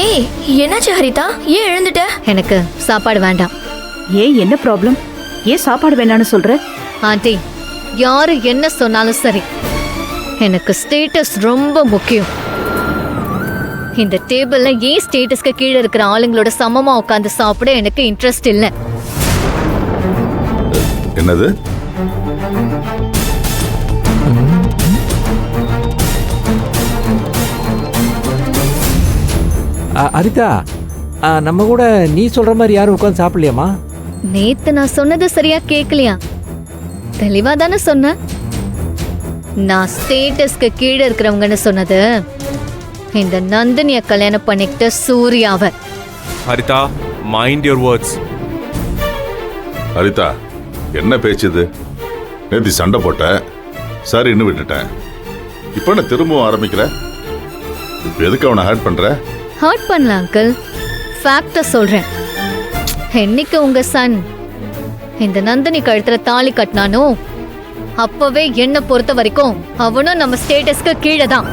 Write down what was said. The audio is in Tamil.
ஏய், என்னாச்சு ஹரிதா? ஏன் எழுந்துட்ட? எனக்கு சாப்பாடு வேண்டாம். ஏன் என்ன ப்ராப்ளம்? ஏன் சாப்பாடு வேணான்னு சொல்ற? ஆண்டி, யாரு என்ன சொன்னாலும் சரி, எனக்கு ஸ்டேட்டஸ் ரொம்ப முக்கியம். இந்த டேபிள்ல ஏன் ஸ்டேட்டஸ்க்கு கீழே இருக்கிற ஆளுங்களோட சமமா உட்காந்து சாப்பிட எனக்கு இன்ட்ரெஸ்ட் இல்லை. என்னது? ஹரிதா, நம்ம கூட நீ சொல்ற மாதிரி யாரும் உட்காந்து சாப்பிடலையாமா? நேத்து நான் சொன்னது சரியா கேட்கலையா? தெளிவா தானே சொன்ன. நான் ஸ்டேட்டஸ்க்கு கீழே இருக்கிறவங்கன்னு சொன்னது இந்த நந்தினிய கல்யாணம் பண்ணிக்கிட்ட சூர்யாவை. Haritha, mind your words. Haritha, என்ன பேச்சுது? நேத்தி சண்டை போட்ட, சரின்னு விட்டுட்டேன். இப்போ என்ன திரும்பவும் ஆரம்பிக்கிற? இப்போ எதுக்கு அவனை ஹர்ட் பண்ற? ஹர்ட் பண்ணல அங்கிள், ஃபேக்ட சொல்றேன். என்னைக்கு உங்க சன் இந்த நந்தினி கழுத்துல தாலி கட்டினானோ அப்பவே என்ன பொறுத்த வரைக்கும் அவனும் நம்ம ஸ்டேட்டஸ்க்கு கீழே தான்.